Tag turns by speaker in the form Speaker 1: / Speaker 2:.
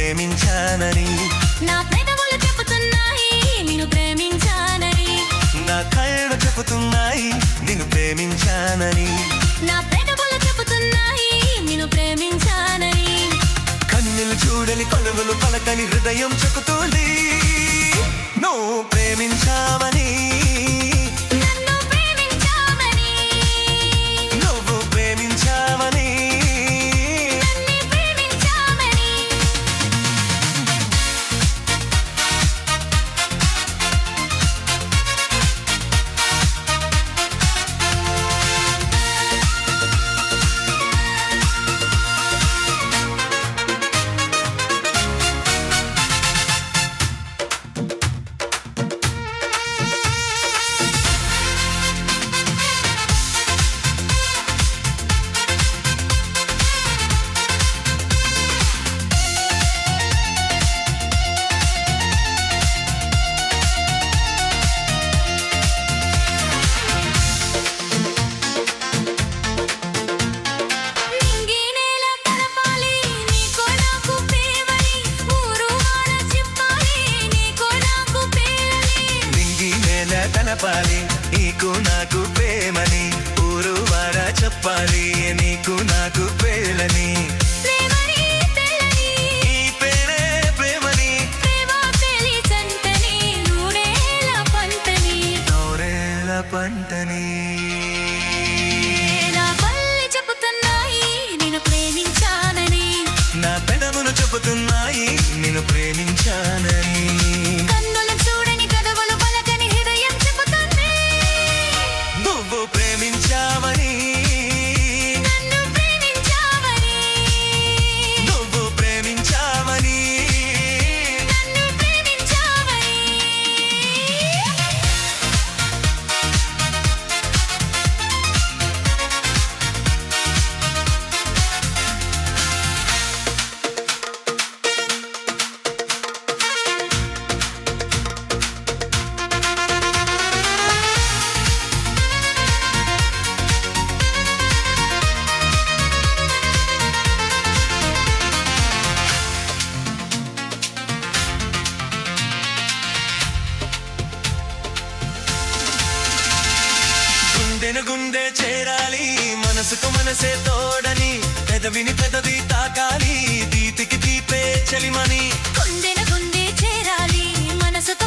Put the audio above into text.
Speaker 1: ప్రేమించానని.
Speaker 2: నా పెదవులు చెబుతున్నాయి నిన్ను ప్రేమించానని.
Speaker 1: నా కళ్ళు చెబుతున్నాయి నిన్ను ప్రేమించానని.
Speaker 2: నా పెదవులు చెబుతున్నాయి నిన్ను ప్రేమించానని.
Speaker 1: కన్నులు చూడని కొలువులు పలకని హృదయం చెబుతుంది నువ్వు ప్రేమించావని.
Speaker 2: నన్ను ప్రేమించావని.
Speaker 1: నువ్వు ప్రేమించావని.
Speaker 2: నన్ను ప్రేమించావని. నింగి నేల కలపాలి నీకో నాకు ప్రేమని. ఊరు వాడ చెప్పాలి నీకో నాకు ప్రేమని.
Speaker 1: నింగి నేల కలపాలి నీకు నాకు ప్రేమని. ఊరు వాడ చెప్పాలి నీకు నాకు ప్రేమని.
Speaker 2: ప్రేమని తెల్లని
Speaker 1: ఈ పేరే ప్రేమని.
Speaker 2: ప్రేమ పెళ్లి జంటని. నూరేళ్ల పంటని.
Speaker 1: నూరేళ్ల పంటని.
Speaker 2: నా పల్లె చెబుతున్నాయి నిన్ను ప్రేమించానని.
Speaker 1: నా పెదవులు చెబుతున్నాయి నిన్ను ప్రేమించానని.
Speaker 2: కన్నులు చూడని కదవులు పలకని హృదయం చెబుతుంది
Speaker 1: నువ్వు ప్రేమించావని.
Speaker 2: నన్ను ప్రేమించావని.
Speaker 1: నువ్వు ప్రేమించావని.
Speaker 2: నన్ను ప్రేమించావని.
Speaker 1: గుండెను గుండె చేరాలి మనసుకు మనసే తోడని. పెదవిని పెదవి తాకాలి దీపికి దీపే చలిమని.
Speaker 2: గుండెన గుండె చేరాలి మనసుతో